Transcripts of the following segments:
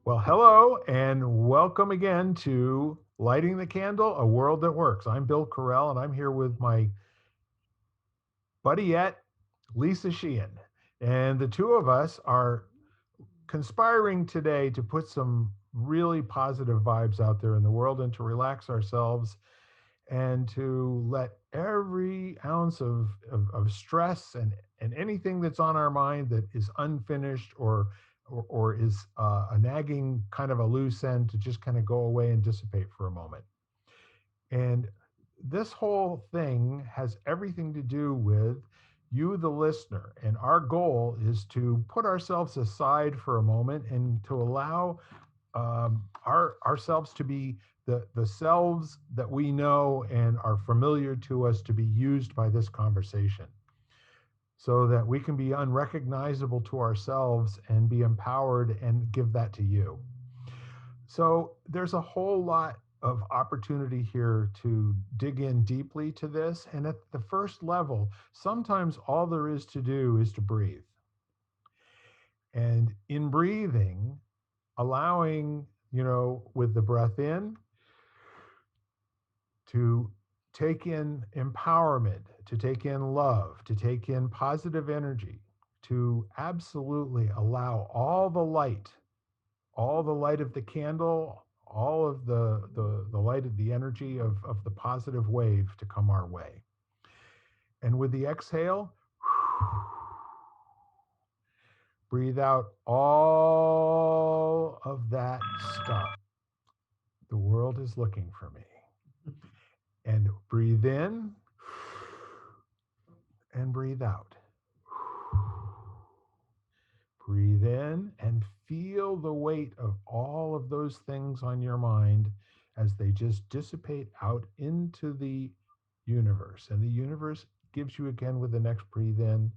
Well, hello and welcome again to Lighting the Candle, A World That Works. I'm Bill Correll and I'm here with my buddyette, Lisa Sheehan. And the two of us are conspiring today to put some really positive vibes out there in the world and to relax ourselves and to let every ounce of stress and anything that's on our mind that is unfinished or is a nagging kind of a loose end to just kind of go away and dissipate for a moment. And this whole thing has everything to do with you, the listener. And our goal is to put ourselves aside for a moment and to allow ourselves to be the selves that we know and are familiar to us to be used by this conversation so that we can be unrecognizable to ourselves and be empowered and give that to you. So there's a whole lot of opportunity here to dig in deeply to this. And at the first level, sometimes all there is to do is to breathe. And in breathing, allowing, with the breath in, to take in empowerment, to take in love, to take in positive energy, to absolutely allow all the light of the candle, all of the light of the energy of the positive wave to come our way. And with the exhale, breathe out all of that stuff. The world is looking for me. And breathe in and breathe out. Breathe in and feel the weight of all of those things on your mind as they just dissipate out into the universe. And the universe gives you again with the next breathe in.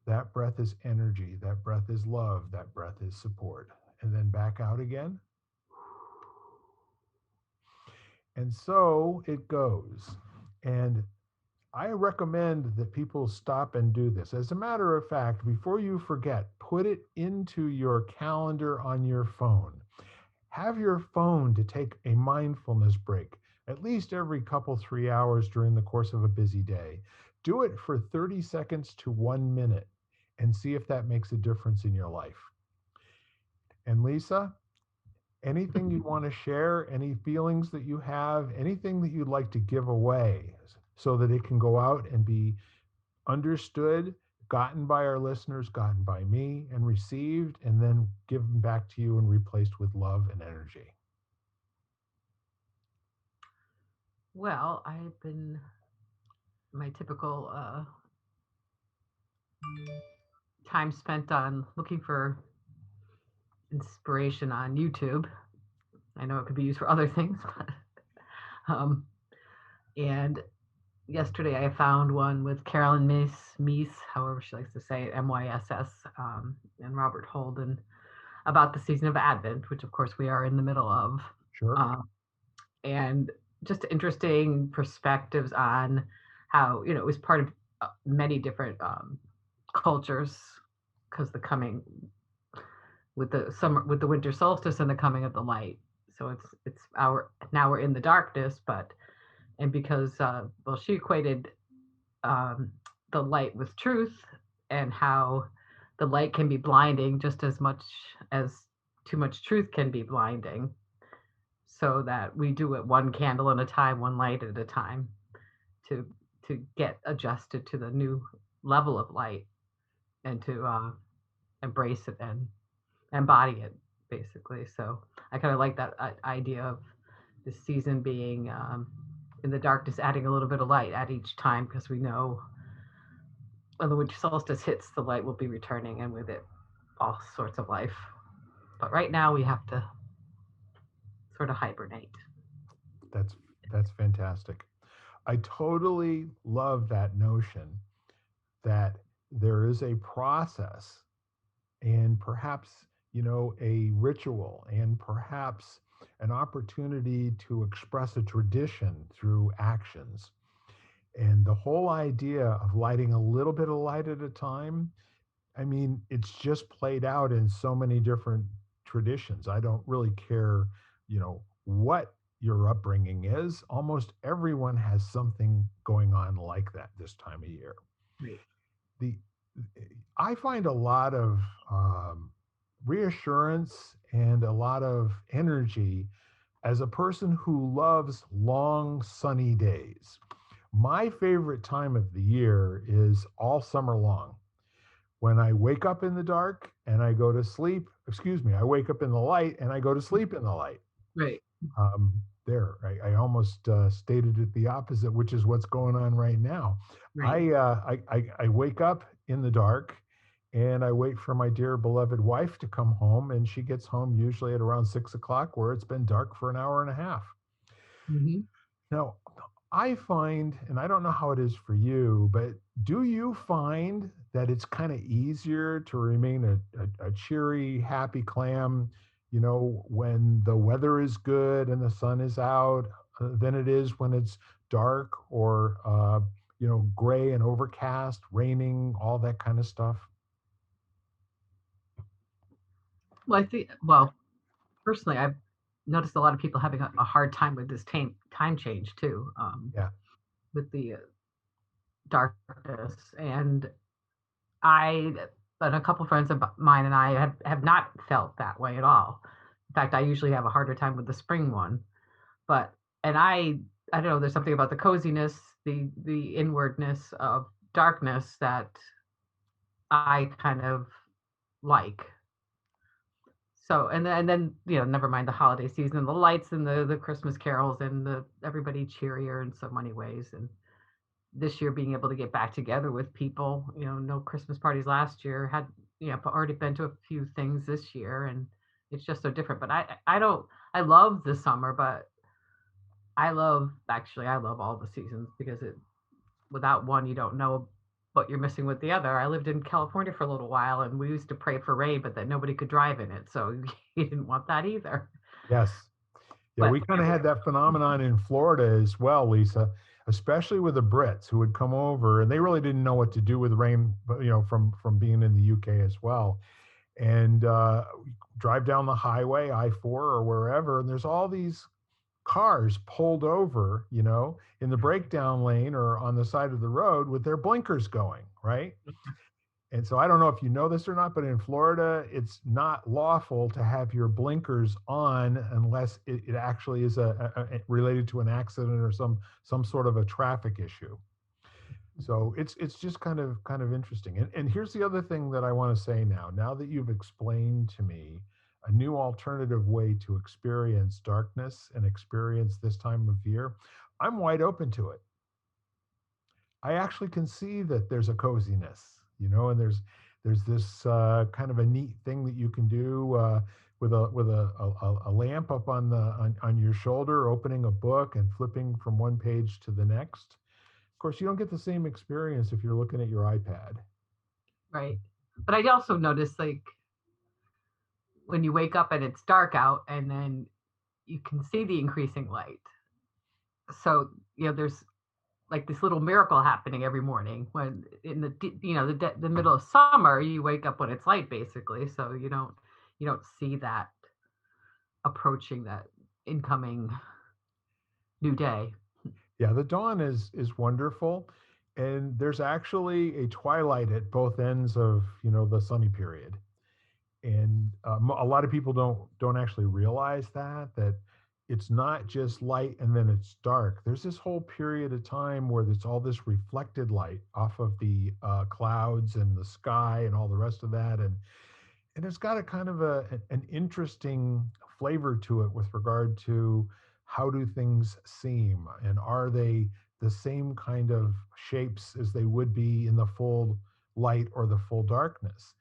That breath is energy. That breath is love. That breath is support. And then back out again. And so it goes. And I recommend that people stop and do this. As a matter of fact, before you forget, put it into your calendar on your phone. Have your phone to take a mindfulness break at least every couple, 3 hours during the course of a busy day. Do it for 30 seconds to 1 minute and see if that makes a difference in your life. And Lisa, anything you want to share, any feelings that you have, anything that you'd like to give away so that it can go out and be understood, gotten by our listeners, gotten by me, and received, and then given back to you and replaced with love and energy. Well, I've been my typical time spent on looking for inspiration on YouTube. I know it could be used for other things, but um, and yesterday I found one with Carolyn Meese, however she likes to say it, MYSS, and Robert Holden about the season of Advent, which of course we are in the middle of, Sure. um, and just interesting perspectives on how it was part of many different cultures because the coming with the summer with the winter solstice and the coming of the light. So it's our now we're in the darkness, but and because well she equated um, the light with truth and how the light can be blinding just as much as too much truth can be blinding. So that we do it one candle at a time, one light at a time, to to get adjusted to the new level of light and to embrace it and embody it basically. So I kind of like that idea of this season being in the darkness, adding a little bit of light at each time because we know when the winter solstice hits, the light will be returning, and with it, all sorts of life. But right now, we have to sort of hibernate. That's that's fantastic. I totally love that notion that there is a process and perhaps, a ritual and perhaps an opportunity to express a tradition through actions. And the whole idea of lighting a little bit of light at a time, I mean, it's just played out in so many different traditions. I don't really care, what your upbringing is. Almost everyone has something going on like that this time of year. Right. The I find a lot of reassurance and a lot of energy as a person who loves long sunny days. My favorite time of the year is all summer long. When I wake up in the dark and I go to sleep, excuse me, I wake up in the light and I go to sleep in the light. Right. I almost stated it the opposite, which is what's going on right now. Right. I wake up in the dark and I wait for my dear beloved wife to come home, and she gets home usually at around 6 o'clock, where it's been dark for an hour and a half. Hmm. Now, I find, and I don't know how it is for you, but do you find that it's kind of easier to remain a cheery, happy clam, when the weather is good and the sun is out, than it is when it's dark or, gray and overcast, raining, all that kind of stuff? Well, I think, well, personally, I've noticed a lot of people having a hard time with this time change too, Yeah. with the darkness. And I, and a couple friends of mine and I have not felt that way at all. In fact, I usually have a harder time with the spring one. But, and I don't know, there's something about the coziness, the inwardness of darkness that I kind of like. So, and then never mind the holiday season, the lights and the Christmas carols and the everybody cheerier in so many ways. And this year being able to get back together with people, no Christmas parties last year, had already been to a few things this year, and it's just so different. But I don't I love the summer, but I love all the seasons because it without one you don't know what you're missing with the other. I lived in California for a little while and we used to pray for rain, but that nobody could drive in it. So you didn't want that either. Yes. Yeah, But we kind of had that phenomenon in Florida as well, Lisa, especially with the Brits who would come over and they really didn't know what to do with rain, but from being in the UK as well. And we drive down the highway, I-4 or wherever, and there's all these cars pulled over, in the breakdown lane or on the side of the road with their blinkers going, right? And so I don't know if you know this or not, but in Florida, it's not lawful to have your blinkers on unless it actually is related to an accident or some sort of a traffic issue. So it's just kind of interesting. And here's the other thing that I want to say now. Now that you've explained to me a new alternative way to experience darkness and experience this time of year, I'm wide open to it. I actually can see that there's a coziness, and there's this kind of a neat thing that you can do with a lamp up on your shoulder, opening a book and flipping from one page to the next. Of course, you don't get the same experience if you're looking at your iPad. right. But I also noticed like when you wake up and it's dark out and then you can see the increasing light. So, there's like this little miracle happening every morning when in the middle of summer you wake up when it's light basically, so you don't see that approaching that incoming new day. Yeah, the dawn is wonderful, and there's actually a twilight at both ends of the sunny period. And a lot of people don't actually realize that it's not just light and then it's dark. There's this whole period of time where there's all this reflected light off of the clouds and the sky and all the rest of that, and it's got a kind of an interesting flavor to it with regard to how do things seem, and are they the same kind of shapes as they would be in the full light or the full darkness.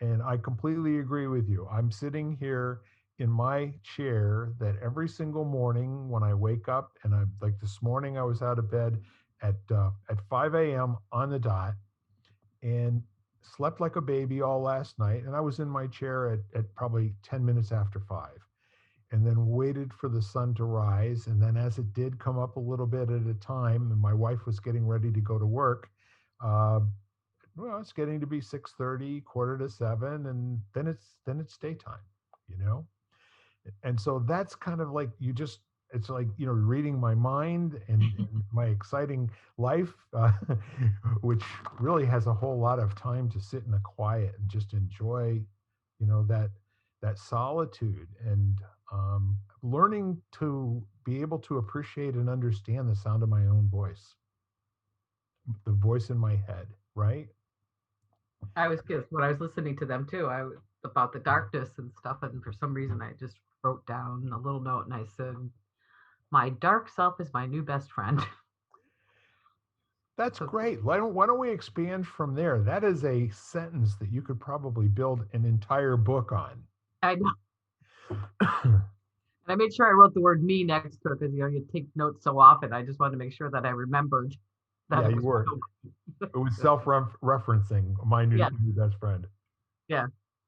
And I completely agree with you. I'm sitting here in my chair that every single morning when I wake up, and I'm like this morning, I was out of bed at 5 a.m. on the dot and slept like a baby all last night. And I was in my chair at probably 10 minutes after 5, and then waited for the sun to rise. And then as it did come up a little bit at a time, and my wife was getting ready to go to work, uh, well, it's getting to be 6:30, quarter to 7, and then it's daytime. you know? And so that's kind of like you just it's like reading my mind and my exciting life, which really has a whole lot of time to sit in the quiet and just enjoy that solitude and learning to be able to appreciate and understand the sound of my own voice, the voice in my head, right? I was curious when I was listening to them too. About the darkness and stuff, and for some reason, I just wrote down a little note and I said, "My dark self is my new best friend." That's So great. Why don't we expand from there? That is a sentence that you could probably build an entire book on. I know, and I made sure I wrote the word "me" next to it because you take notes so often. I just wanted to make sure that I remembered that Yeah, it you was were. It was self-referencing. My yeah, new best friend. yeah.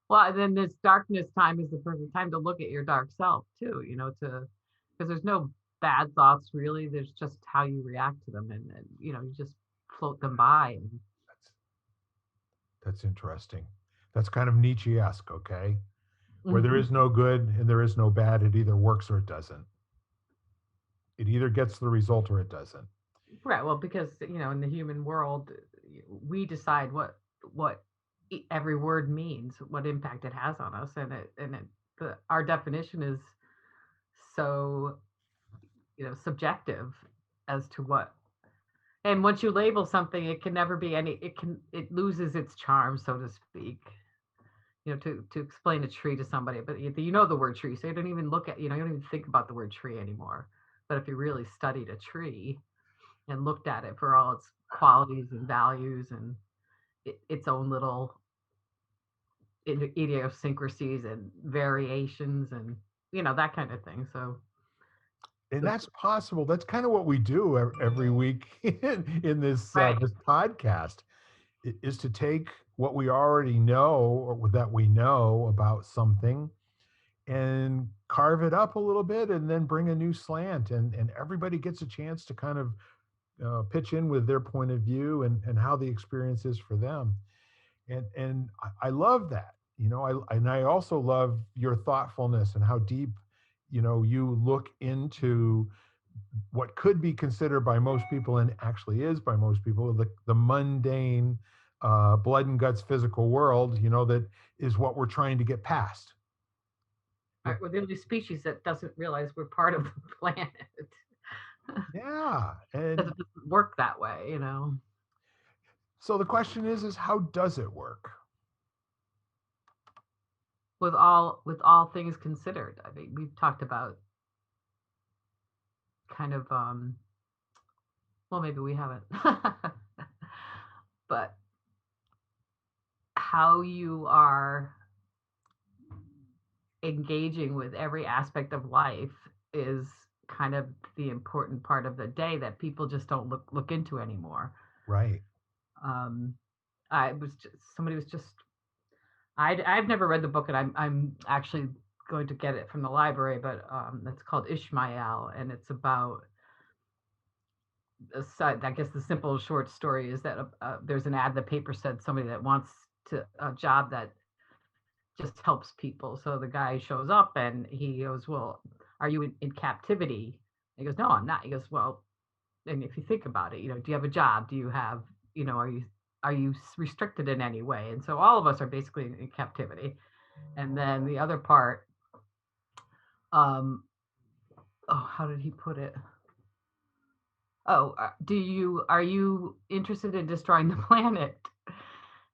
Well, and then this darkness time is the perfect time to look at your dark self too. To because there's no bad thoughts really. There's just how you react to them, and you just float them by. And, That's that's interesting. That's kind of Nietzsche-esque, okay? Where there Mhm. is no good and there is no bad, it either works or it doesn't. It either gets the result or it doesn't. Right. Well, because in the human world, we decide what every word means, what impact it has on us, our definition is so subjective as to what. And once you label something, it can never be any. It loses its charm, so to speak. To explain a tree to somebody, but you know the word tree, so you don't even look at you don't even think about the word tree anymore. But if you really studied a tree and looked at it for all its qualities and values and its own little idiosyncrasies and variations and that kind of thing. So And the that's possible. That's kind of what we do every week in this right, this podcast, is to take what we already know or that we know about something and carve it up a little bit and then bring a new slant, and everybody gets a chance to kind of pitch in with their point of view and how the experience is for them. And I love that. I also love your thoughtfulness and how deep you look into what could be considered by most people, and actually is by most people, the mundane, blood and guts physical world, that is what we're trying to get past. right, we're the only species that doesn't realize we're part of the planet. Yeah. That And it doesn't work that way. so the question is how does it work? With all things considered, I mean, we've talked about kind of well, maybe we haven't, but how you are engaging with every aspect of life is kind of the important part of the day that people just don't look into anymore. Right. Um, I was just somebody was just I've never read the book, and I'm actually going to get it from the library, but it's called Ishmael, and it's about I guess the simple short story is that there's an ad in the paper said somebody that wants to a job that just helps people. So the guy shows up and he goes, "Well, are you in captivity?" And he goes, "No, I'm not." He goes, "Well, and if you think about it, do you have a job? Do you have, are you restricted in any way?" And so all of us are basically in captivity. And then the other part, um, oh, how did he put it? Oh, are you interested in destroying the planet?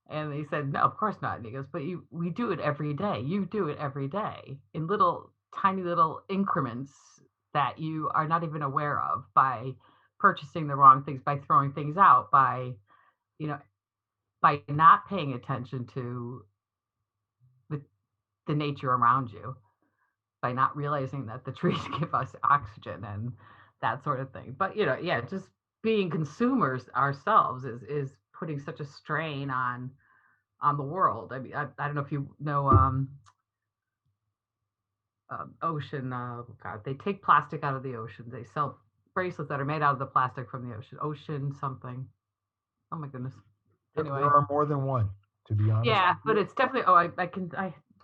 And he said, "No, of course not." And he goes, "But we do it every day. You do it every day in little, tiny little increments that you are not even aware of by purchasing the wrong things, by throwing things out, you know, by not paying attention to the, the nature around you, by not realizing that the trees give us oxygen and that sort of thing." But, yeah, just being consumers ourselves is putting such a strain on the world. I mean, I don't know if you know ocean. God, they take plastic out of the ocean. They sell bracelets that are made out of the plastic from the ocean. Ocean something. Oh my goodness. There Anyway, are more than one, to be honest yeah, with but you. it's definitely. Oh, I can.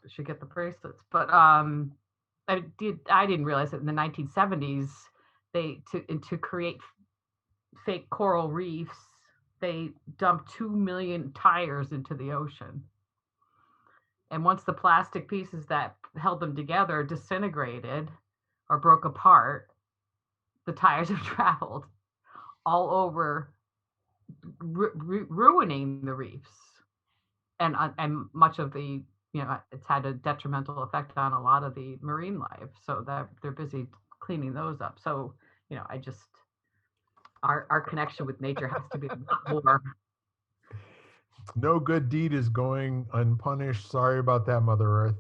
should get the bracelets. But I didn't realize that in the 1970s they to create fake coral reefs they dumped 2 million tires into the ocean. And once the plastic pieces that held them together disintegrated or broke apart, the tires have traveled all over, ruining the reefs, and much of the it's had a detrimental effect on a lot of the marine life. So that they're busy cleaning those up. So I just our connection with nature has to be a lot more, No good deed is going unpunished. Sorry about that, Mother Earth.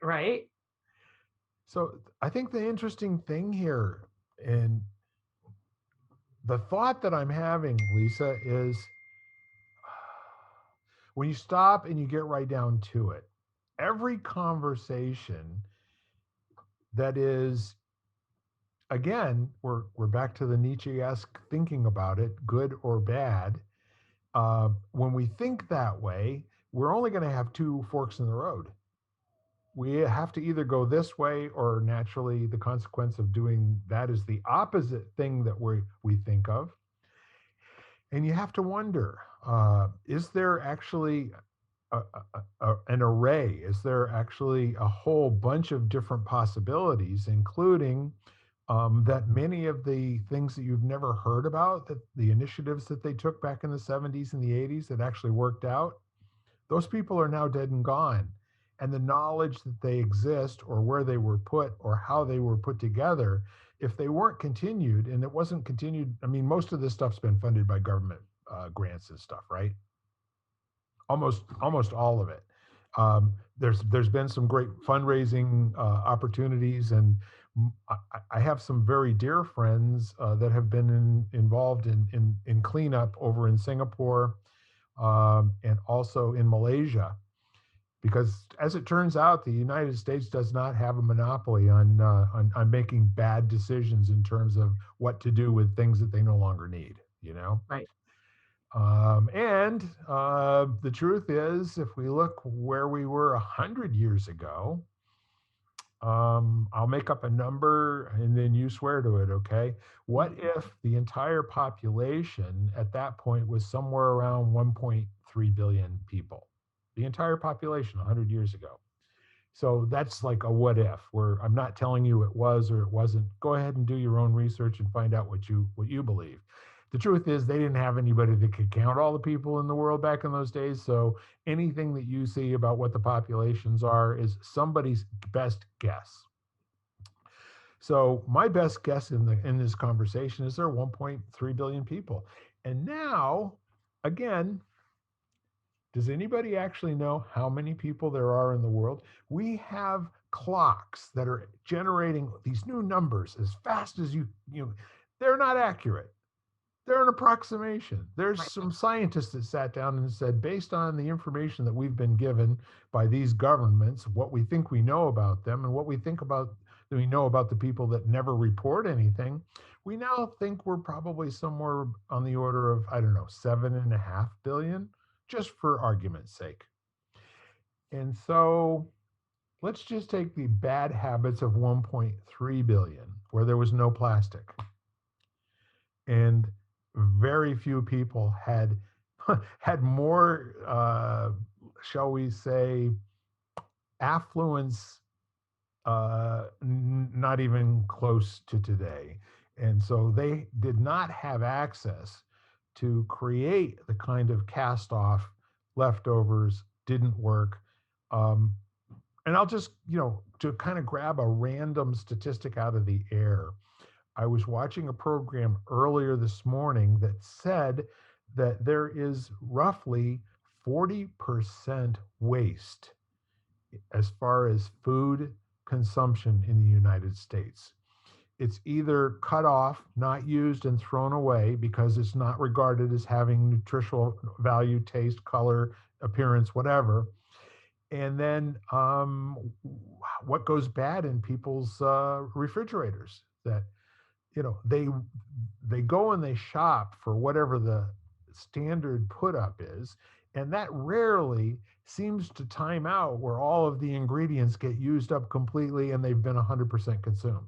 right? So I think the interesting thing here, and the thought that I'm having, Lisa, is when you stop and you get right down to it, every conversation that is, again, we're back to the Nietzsche-esque thinking about it, good or bad. When we think that way, we're only going to have two forks in the road. We have to either go this way, or naturally the consequence of doing that is the opposite thing that we think of. And you have to wonder, is there actually an array? Is there actually a whole bunch of different possibilities, including that many of the things that you've never heard about, that the initiatives that they took back in the 70s and the 80s that actually worked out, those people are now dead and gone. And the knowledge that they exist, or where they were put, or how they were put together, if they weren't continued, and it wasn't continued, I mean, most of this stuff's been funded by government grants and stuff, right? Almost all of it. There's been some great fundraising opportunities, and I have some very dear friends that have been involved in cleanup over in Singapore, and also in Malaysia, because as it turns out, the United States does not have a monopoly on making bad decisions in terms of what to do with things that they no longer need. You know. Right. And the truth is, if we look where we were 100 years ago, I'll make up a number and then you swear to it, okay? What Mhm. if the entire population at that point was somewhere around 1.3 billion people? The entire population 100 years ago. So that's like a what if, where I'm not telling you it was or it wasn't. Go ahead and do your own research and find out what you believe. The truth is they didn't have anybody that could count all the people in the world back in those days. So anything that you see about what the populations are is somebody's best guess. So my best guess in this conversation is there are 1.3 billion people. And now, again, does anybody actually know how many people there are in the world? We have clocks that are generating these new numbers as fast as you they're not accurate. They're an approximation. There's Right. some scientists that sat down and said, based on the information that we've been given by these governments, what we think we know about them, and what we think about that we know about the people that never report anything, we now think we're probably somewhere on the order of, I don't know, 7.5 billion, just for argument's sake. And so let's just take the bad habits of 1.3 billion, where there was no plastic, and very few people had more, shall we say, affluence, not even close to today. And so they did not have access to create the kind of cast off leftovers, didn't work. Um, and I'll just, to kind of grab a random statistic out of the air, I was watching a program earlier this morning that said that there is roughly 40% waste as far as food consumption in the United States. It's either cut off, not used, and thrown away because it's not regarded as having nutritional value, taste, color, appearance, whatever. And then what goes bad in people's refrigerators, that they go and they shop for whatever the standard put up is, And that rarely seems to time out where all of the ingredients get used up completely and they've been 100% consumed.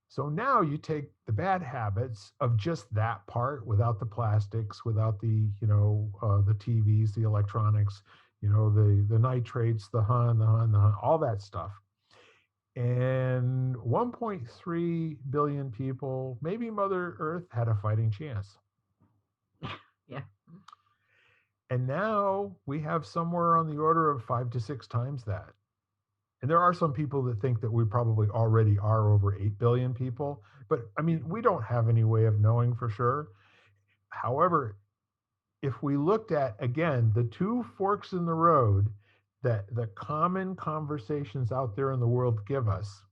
So now you take the bad habits of just that part without the plastics, without the TVs, the electronics, the nitrates, the hun, all that stuff. And 1.3 billion people, maybe Mother Earth had a fighting chance. Yeah. And now we have somewhere on the order of 5 to 6 times that. And there are some people that think that we probably already are over 8 billion people. But I mean, we don't have any way of knowing for sure. However, if we looked at, again, the two forks in the road that the common conversations out there in the world give us,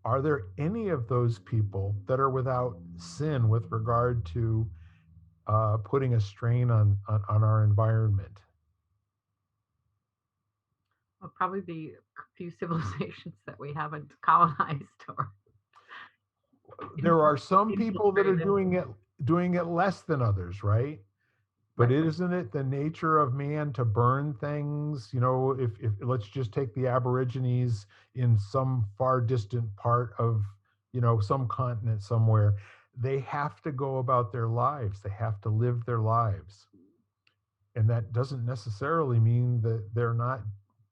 are there any of those people that are without sin with regard to putting a strain on our environment? Well, probably the few civilizations that we haven't colonized or There are some people that are infiltrated. doing it less than others, right? But Right. isn't it the nature of man to burn things? If let's just take the Aborigines in some far distant part of, some continent somewhere, they have to go about their lives. They have to live their lives. And that doesn't necessarily mean that they're not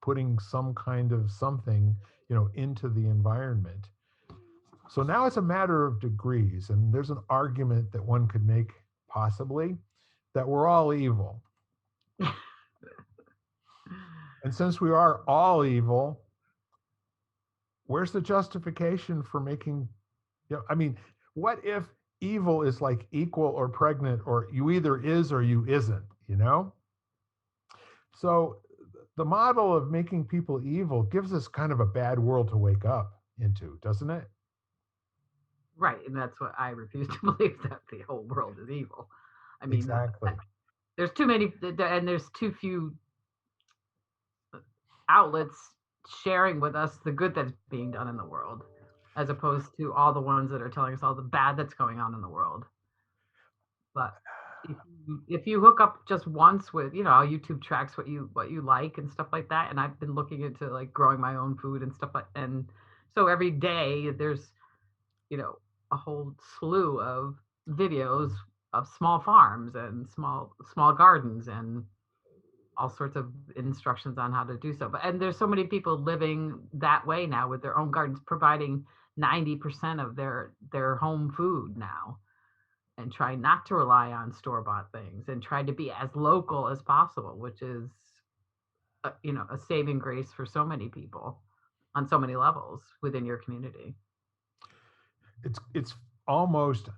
putting some kind of something, into the environment. So now it's a matter of degrees, and there's an argument that one could make possibly that we're all evil. And since we are all evil, where's the justification for making, I mean, what if evil is like equal or pregnant, or you either is or you isn't? So the model of making people evil gives us kind of a bad world to wake up into, doesn't it? Right, and that's what I refuse to believe, that the whole world is evil. I mean, Exactly. there's too many, and there's too few outlets sharing with us the good that's being done in the world, as opposed to all the ones that are telling us all the bad that's going on in the world. But if you hook up just once with, YouTube tracks what you like and stuff like that, and I've been looking into like growing my own food and stuff like, and so every day there's, you know a whole slew of videos of small farms and small gardens and all sorts of instructions on how to do so. But and there's so many people living that way now with their own gardens, providing 90% of their home food now, and trying not to rely on store bought things and try to be as local as possible, which is a saving grace for so many people on so many levels within your community. It's almost,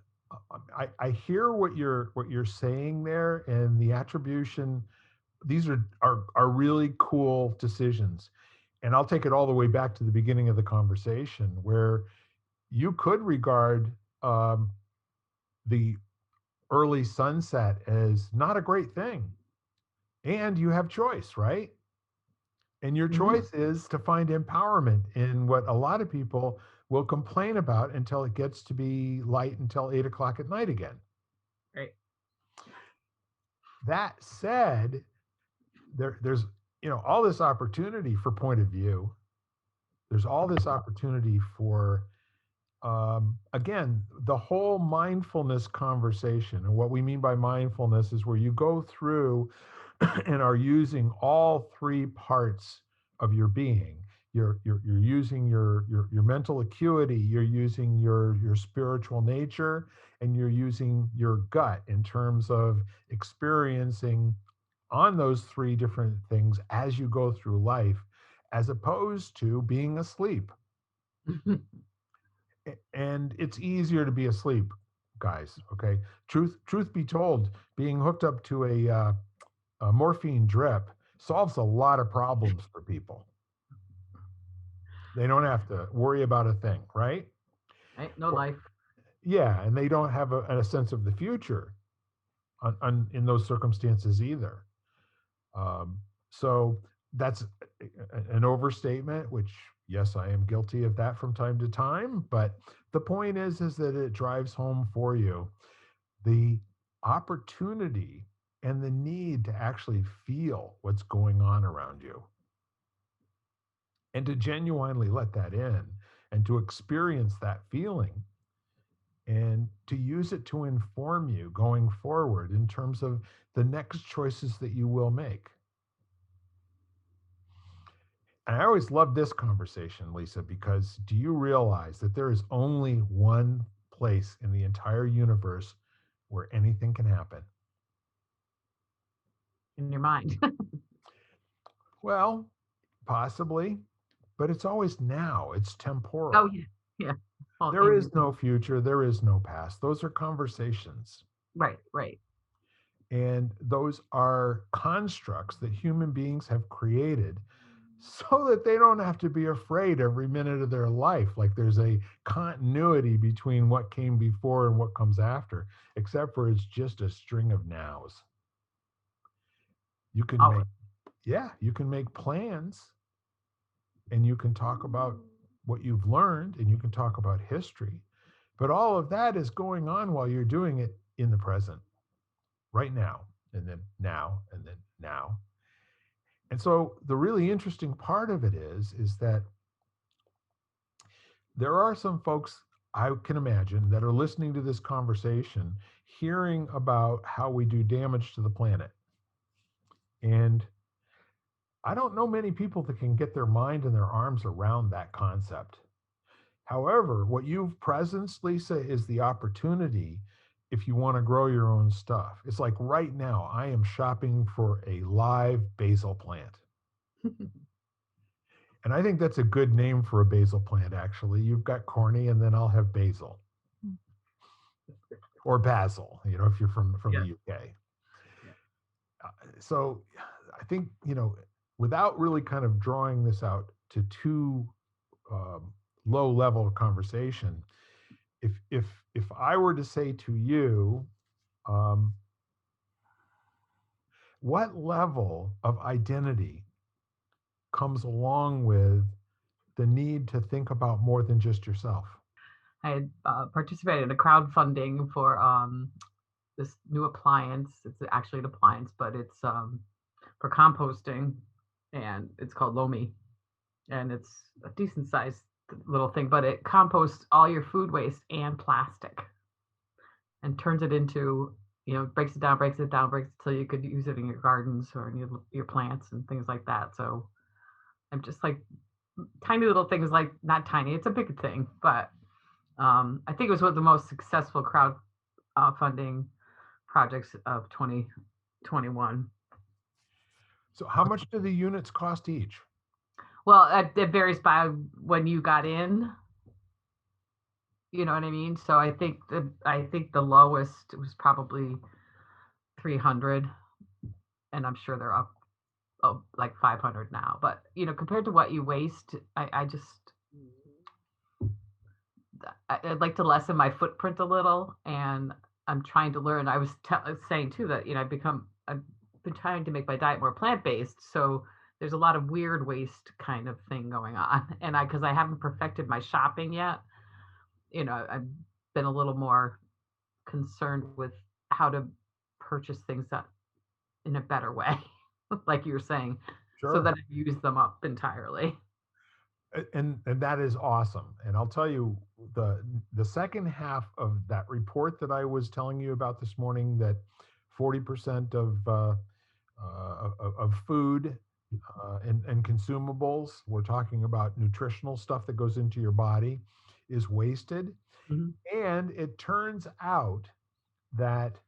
I hear what you're saying there, and the attribution. These are really cool decisions, and I'll take it all the way back to the beginning of the conversation, where you could regard the early sunset as not a great thing, and you have choice, right? And your Hmm. choice is to find empowerment in what a lot of people will complain about until it gets to be light until 8 o'clock at night again. Right. That said, there's all this opportunity for point of view. There's all this opportunity for, again, the whole mindfulness conversation. And what we mean by mindfulness is where you go through and are using all three parts of your being. You're using your mental acuity, you're using your spiritual nature, and you're using your gut in terms of experiencing on those three different things as you go through life, as opposed to being asleep. And it's easier to be asleep, guys. Okay, truth be told, being hooked up to a morphine drip solves a lot of problems for people. They don't have to worry about a thing, right? Right, no Or- life. yeah, and they don't have a sense of the future in those circumstances either. Um, so that's an overstatement, which, yes, I am guilty of that from time to time. But the point is that it drives home for you the opportunity. and the need to actually feel what's going on around you and to genuinely let that in and to experience that feeling and to use it to inform you going forward in terms of the next choices that you will make. And I always love this conversation, Lisa, because do you realize that there is only one place in the entire universe where anything can happen? In your mind. Well, possibly, but it's always now, it's Oh temporal. yeah, yeah. Well, There is no future, there is no past. Those are conversations. right, right. And those are constructs that human beings have created so that they don't have to be afraid every minute of their life. Like there's a continuity between what came before and what comes after, except for it's just a string of nows. You can All right. make, yeah, you can make plans and you can talk about what you've learned and you can talk about history. But all of that is going on while you're doing it in the present, right now, and then now, and then now. And so the really interesting part of it is that there are some folks I can imagine that are listening to this conversation, hearing about how we do damage to the planet. And I don't know many people that can get their mind and their arms around that concept. However, what you've presenced, Lisa, is the opportunity if you want to grow your own stuff. It's like right now, I am shopping for a live basil plant. And I think that's a good name for a basil plant, actually. You've got corny, and then I'll have basil or basil, if you're from the Yeah, UK. yeah. So I think, without really kind of drawing this out to too low level of conversation, if I were to say to you, um, what level of identity comes along with the need to think about more than just yourself? I had participated in a crowdfunding for this new appliance. It's actually an appliance, but it's for composting, and it's called Lomi, and it's a decent sized little thing, but it composts all your food waste and plastic and turns it into, breaks it down, breaks it down, breaks it till you could use it in your gardens or in your plants and things like that. So I'm just like tiny little things, like not tiny, it's a big thing, but I think it was one of the most successful crowd funding projects of 2021. So how much do the units cost each? Well, it varies by when you got in. You know what I mean? So I think the lowest was probably 300, and I'm sure they're up like 500 now. But compared to what you waste, I'd like to lessen my footprint a little, and I'm trying to learn. I was saying too that I've been trying to make my diet more plant based, so there's a lot of weird waste kind of thing going on, and because I haven't perfected my shopping yet, I've been a little more concerned with how to purchase things that in a better way, like you were saying, so Sure. that I use them up entirely. And that is awesome. And I'll tell you, the second half of that report that I was telling you about this morning, that 40% of food and consumables, we're talking about nutritional stuff that goes into your body, is wasted. Mhm. And it turns out that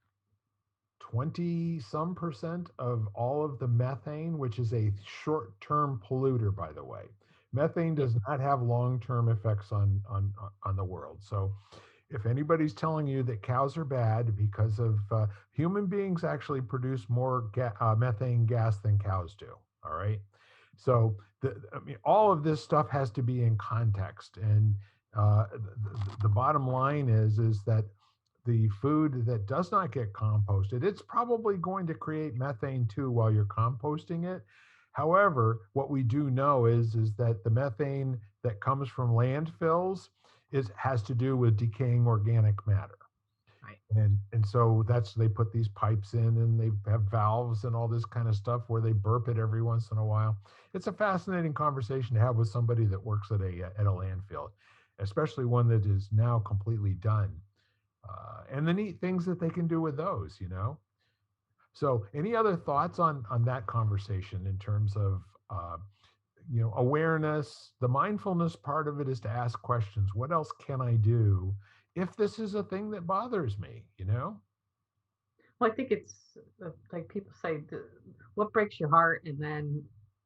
20 some percent of all of the methane, which is a short term polluter, by the way. Methane Yeah. does not have long term effects on the world. So if anybody's telling you that cows are bad because of human beings actually produce more methane gas than cows do. All right. So I mean, all of this stuff has to be in context. And the bottom line is that the food that does not get composted, it's probably going to create methane too while you're composting it. However, what we do know is that the methane that comes from landfills has to do with decaying organic matter. Right. And so that's they put these pipes in and they have valves and all this kind of stuff where they burp it every once in a while. It's a fascinating conversation to have with somebody that works at a landfill, especially one that is now completely done, and the neat things that they can do with those. So any other thoughts on that conversation in terms of awareness? The mindfulness part of it is to ask questions. What else can I do if this is a thing that bothers me? Well, I think it's like people say, what breaks your heart, and then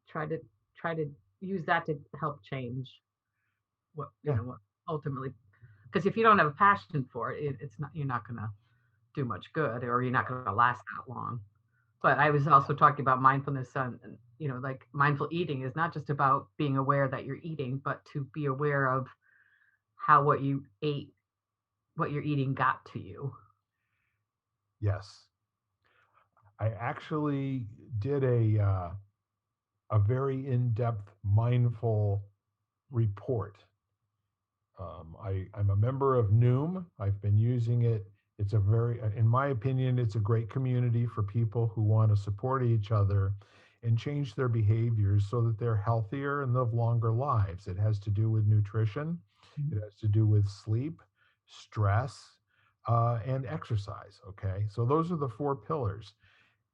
try to try to use that to help change what Yeah. what ultimately. Because if you don't have a passion for it, it's not you're not going to do much good, or you're not going to last that long. But I was also talking about mindfulness on, like mindful eating is not just about being aware that you're eating, but to be aware of how what you ate, what you're eating got to you. Yes. I actually did a very in-depth mindful report. I'm a member of Noom. I've been using it. In my opinion, it's a great community for people who want to support each other and change their behaviors so that they're healthier and live longer lives. It has to do with nutrition, it has to do with sleep, stress, and exercise. Okay. So those are the four pillars.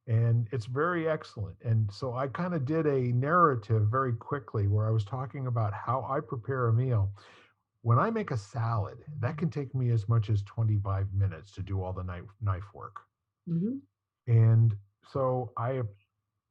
And it's very excellent. And so I kind of did a narrative very quickly where I was talking about how I prepare a meal. When I make a salad, that can take me as much as 25 minutes to do all the knife work. Mm-hmm. And so I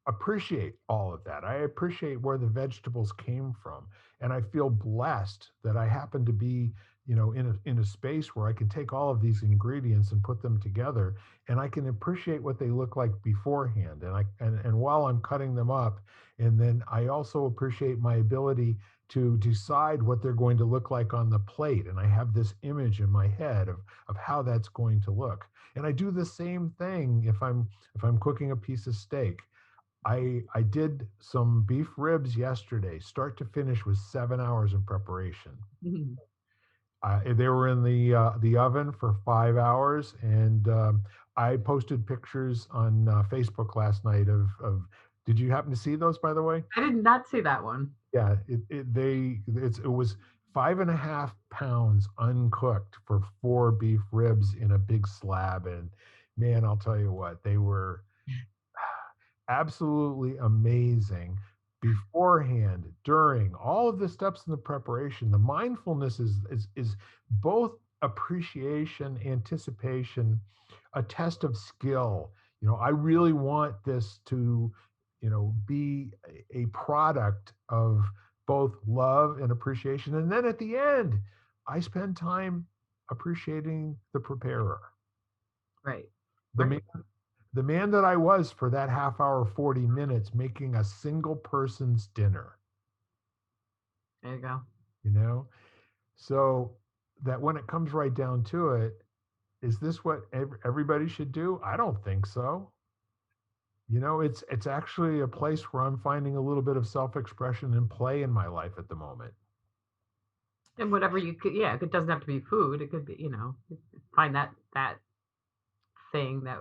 appreciate all of that. I appreciate where the vegetables came from, and I feel blessed that I happen to be, in a space where I can take all of these ingredients and put them together, and I can appreciate what they look like beforehand. And while I'm cutting them up, and then I also appreciate my ability to decide what they're going to look like on the plate, and I have this image in my head of how that's going to look. And I do the same thing if I'm cooking a piece of steak. I did some beef ribs yesterday. Start to finish was 7 hours in preparation. Mm-hmm. They were in the oven for 5 hours, and I posted pictures on Facebook last night of. Did you happen to see those, by the way? I did not see that one. Yeah, it was 5.5 pounds uncooked for four beef ribs in a big slab, and man, I'll tell you what, they were absolutely amazing beforehand, during all of the steps in the preparation. The mindfulness is both appreciation, anticipation, a test of skill. I really want this to be a product of both love and appreciation, and then at the end I spend time appreciating the preparer, Right. the man Right. the man that I was for that half hour, 40 minutes, making a single person's dinner, There you go. you know? So that when it comes right down to it, is this what everybody should do? I don't think so. It's actually a place where I'm finding a little bit of self-expression and play in my life at the moment. And whatever you could, yeah, it doesn't have to be food. It could be, find that thing that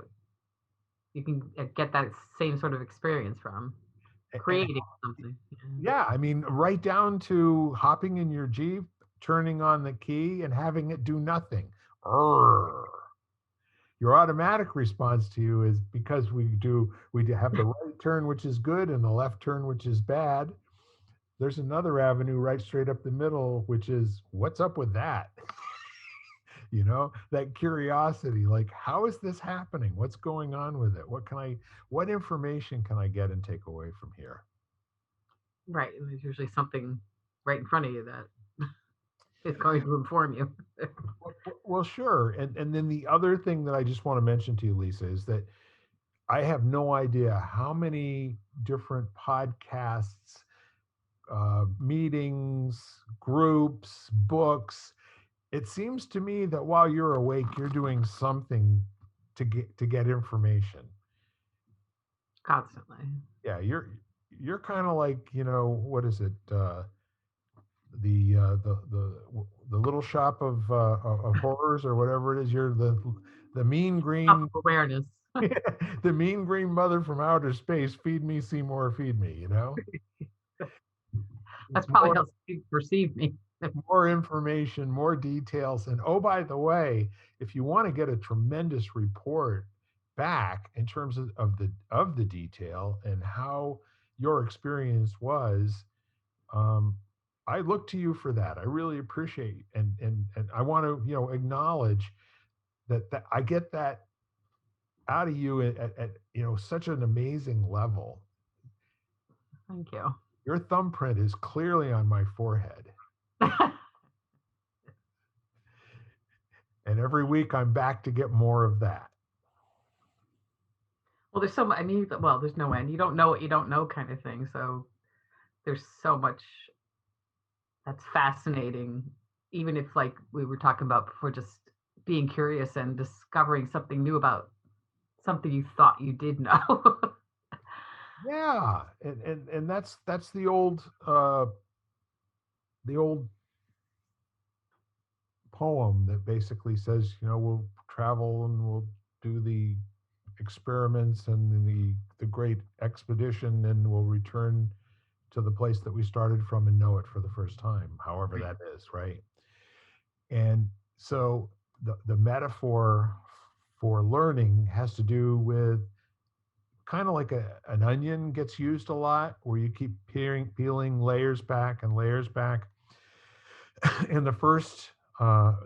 you can get that same sort of experience from And creating something. Yeah. yeah, I mean, right down to hopping in your Jeep, turning on the key, and having it do nothing. Urgh. Your automatic response to you is because we have the right turn, which is good, and the left turn, which is bad. There's another avenue right straight up the middle, which is what's up with that? That curiosity, like, how is this happening? What's going on with it? What information can I get and take away from here? Right. And there's usually something right in front of you that is going to inform you. Well, sure. And then the other thing that I just want to mention to you, Lisa, is that I have no idea how many different podcasts, meetings, groups, books. It seems to me that while you're awake, you're doing something to get information. Constantly. Yeah, you're kind of like, what is it? The the little shop of horrors or whatever it is. You're the mean Self green awareness. the mean green mother from outer space. Feed me, Seymour, feed me. You know, That's it's probably more how you perceive me. more information, more details. And oh, by the way, if you want to get a tremendous report back in terms of the detail and how your experience was, um, I look to you for that. I really appreciate and I want to acknowledge that I get that out of you at such an amazing level. Thank you. Your thumbprint is clearly on my forehead. Well, And every week I'm back to get more of that. there's so much. I mean, well, there's no end. You don't know what you don't know, kind of thing. So there's so much that's fascinating. Even if, like we were talking about before, just being curious and discovering something new about something you thought you did know. Yeah, and that's the old poem that basically says, we'll travel and we'll do the experiments and the great expedition, and we'll return to the place that we started from and know it for the first time, however that is, right? And so the metaphor for learning has to do with kind of like an onion gets used a lot, where you keep peeling layers back and layers back. And the first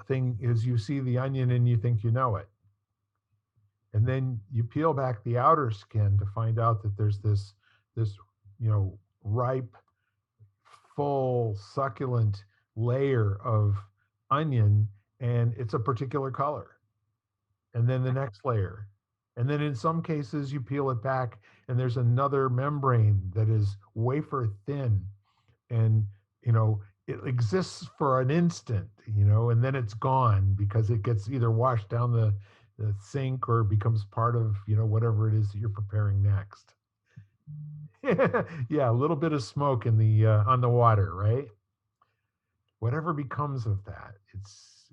thing is you see the onion and you think you know it. And then you peel back the outer skin to find out that there's this ripe, full, succulent layer of onion, and it's a particular color. And then the next layer. And then in some cases, you peel it back, and there's another membrane that is wafer thin. And, it exists for an instant, and then it's gone because it gets either washed down the sink or becomes part of, whatever it is that you're preparing next. Yeah, a little bit of smoke in the on the water, right? Whatever becomes of that, it's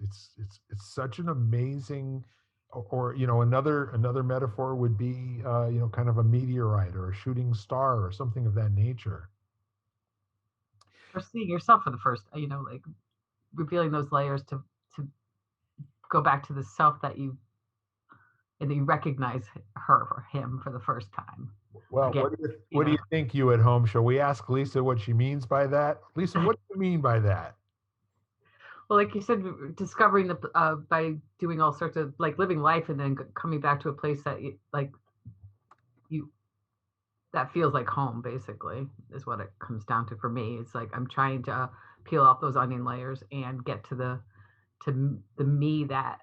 such an amazing, or another metaphor would be kind of a meteorite or a shooting star or something of that nature. Or seeing yourself for the first, like revealing those layers to go back to the self that you and you recognize her or him for the first time. Well, Again, you what do know, you think, you at home? Shall we ask Lisa what she means by that? Lisa, what do you mean by that? well, like you said, discovering the by doing all sorts of like living life and then coming back to a place that you that feels like home. Basically, is what it comes down to for me. It's like I'm trying to peel off those onion layers and get to the me that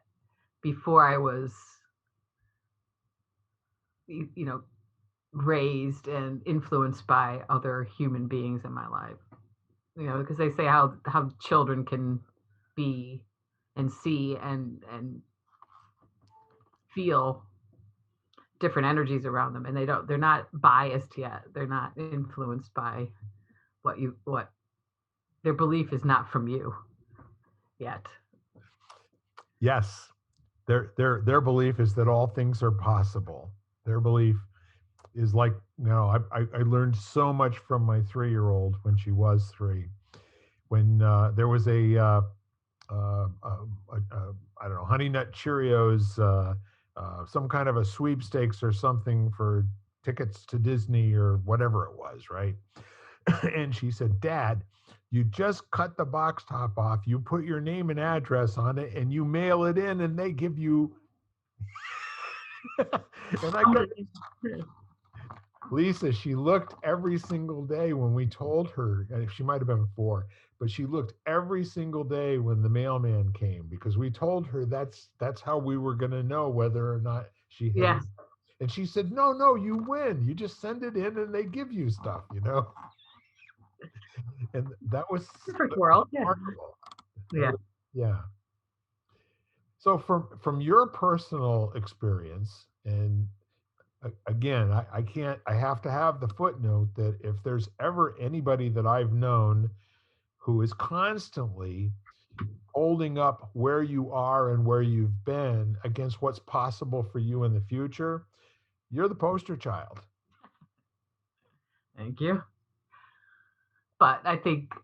before I was you know raised and influenced by other human beings in my life. Because they say how children can be and see and feel different energies around them, and they're not biased yet. They're not influenced by what their belief is not from you yet. Yes, their belief is that all things are possible. Their belief is like, I learned so much from my 3-year-old when she was 3. When there was I don't know, Honey Nut Cheerios, some kind of a sweepstakes or something for tickets to Disney or whatever it was, right? And she said, Dad, you just cut the box top off, you put your name and address on it, and you mail it in, and they give you. And I got Lisa, she looked every single day when we told her, and she might have been 4, but she looked every single day when the mailman came, because we told her that's how we were going to know whether or not she had. Yeah, And she said, no, no, you win. You just send it in and they give you stuff. And that was perfect world. Yeah, remarkable. That yeah. was, yeah. So from your personal experience, and again, I can't, I have to have the footnote that if there's ever anybody that I've known who is constantly holding up where you are and where you've been against what's possible for you in the future, you're the poster child. Thank you. But I think,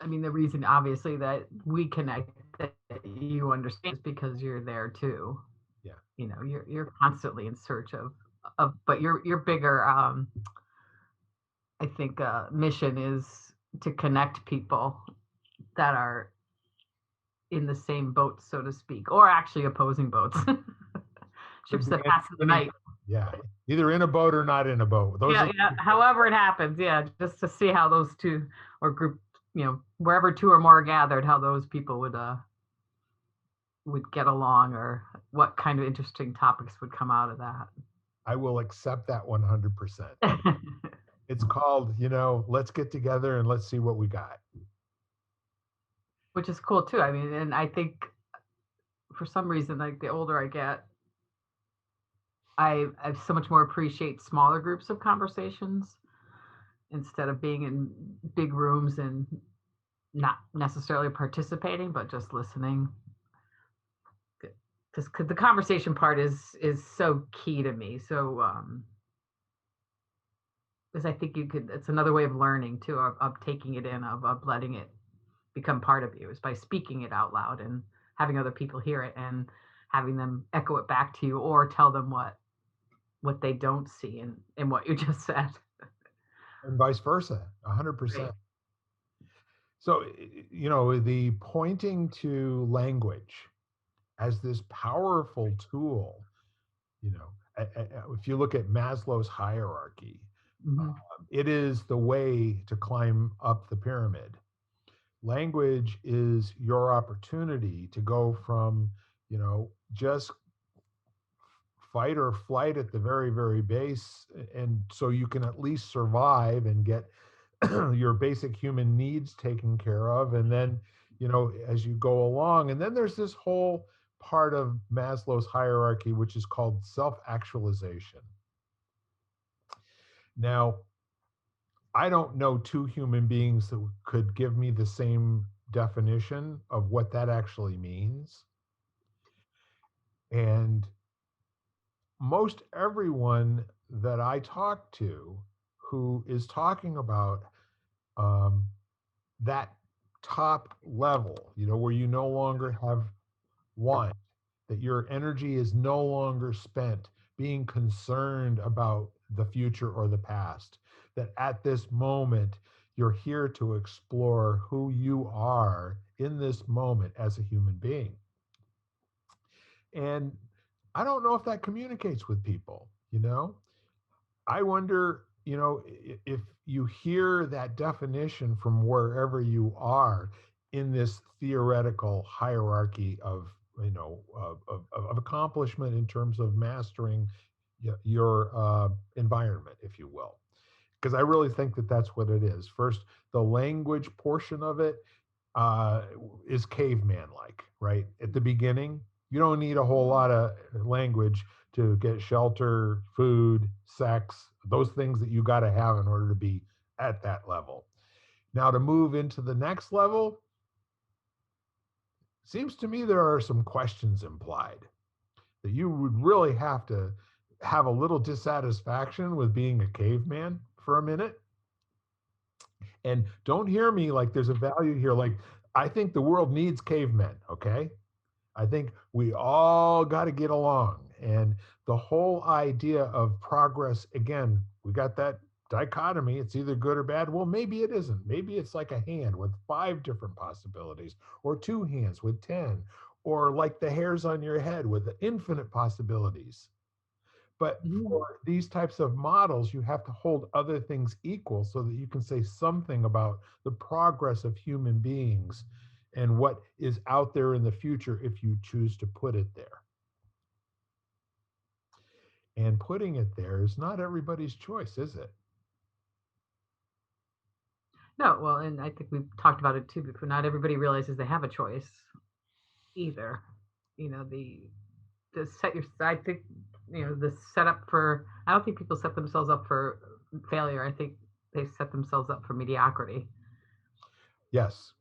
I mean, the reason obviously that we connect, that you understand, is because you're there too. Yeah. You know, you're constantly in search of, but your bigger, I think, mission is to connect people that are in the same boat, so to speak, or actually opposing boats, Could ships be that pass in the any, night. yeah, either in a boat or not in a boat. Those Yeah, are yeah. However it happens, yeah, just to see how those two or group, wherever two or more are gathered, how those people would get along, or what kind of interesting topics would come out of that. I will accept that 100%. It's called, let's get together and let's see what we got. Which is cool too. I mean, and I think for some reason, like the older I get, I so much more appreciate smaller groups of conversations instead of being in big rooms and not necessarily participating, but just listening. Because the conversation part is so key to me. So because I think it's another way of learning too, of taking it in, of letting it become part of you, is by speaking it out loud and having other people hear it and having them echo it back to you, or tell them what they don't see in what you just said. And vice versa, Right. 100%. So, the pointing to language as this powerful tool, if you look at Maslow's hierarchy, Mm-hmm. it is the way to climb up the pyramid. Language is your opportunity to go from, just fight or flight at the very, very base. And so you can at least survive and get your basic human needs taken care of. And then, as you go along, and then there's this whole part of Maslow's hierarchy, which is called self-actualization. Now, I don't know two human beings that could give me the same definition of what that actually means. And most everyone that I talk to who is talking about um, that top level, where you no longer have want, that your energy is no longer spent being concerned about the future or the past, that at this moment, you're here to explore who you are in this moment as a human being. And I don't know if that communicates with people. I wonder, if you hear that definition from wherever you are in this theoretical hierarchy of, of accomplishment in terms of mastering your environment, if you will. Because I really think that that's what it is. First, the language portion of it uh, is caveman like, right? At the beginning, you don't need a whole lot of language to get shelter, food, sex, those things that you got to have in order to be at that level. Now, to move into the next level, seems to me there are some questions implied that you would really have to have a little dissatisfaction with being a caveman for a minute. And don't hear me like there's a value here. Like, I think the world needs cavemen, okay? I think we all got to get along. And the whole idea of progress, again, we got that dichotomy. It's either good or bad. Well, maybe it isn't. Maybe it's like a hand with 5 different possibilities, or two hands with 10, or like the hairs on your head with infinite possibilities. But Mm-hmm. for these types of models, you have to hold other things equal so that you can say something about the progress of human beings and what is out there in the future if you choose to put it there. And putting it there is not everybody's choice, is it? No, well, and I think we've talked about it too before. Not everybody realizes they have a choice either. The set your. I think the setup for. I don't think people set themselves up for failure. I think they set themselves up for mediocrity. Yes.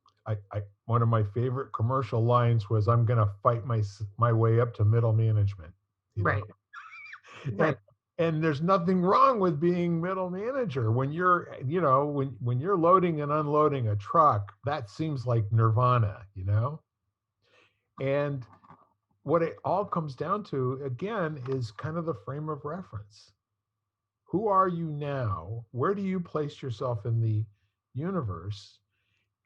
one of my favorite commercial lines was, "I'm going to fight my way up to middle management," you know. Right. And Right. there's nothing wrong with being middle manager when you're, when you're loading and unloading a truck. That seems like nirvana, you know. And what it all comes down to again is kind of the frame of reference. Who are you now? Where do you place yourself in the universe?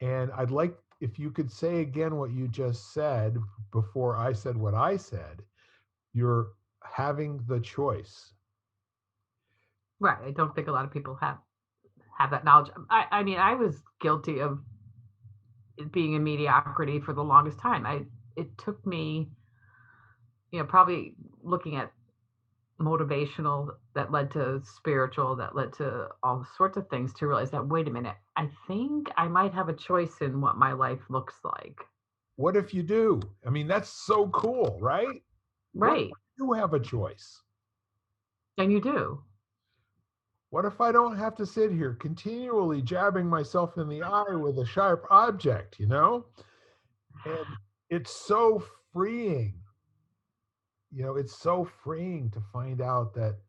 And I'd like if you could say again what you just said before I said what I said. You're having the choice. Right. I don't think a lot of people have that knowledge. I mean, I was guilty of being in mediocrity for the longest time. It took me, probably looking at motivational that led to spiritual that led to all sorts of things to realize that wait a minute, I think I might have a choice in what my life looks like. What if you do? I mean, that's so cool, right? What if Right. you have a choice? And you do. What if I don't have to sit here continually jabbing myself in the eye with a sharp object, you know? And it's so freeing. It's so freeing to find out that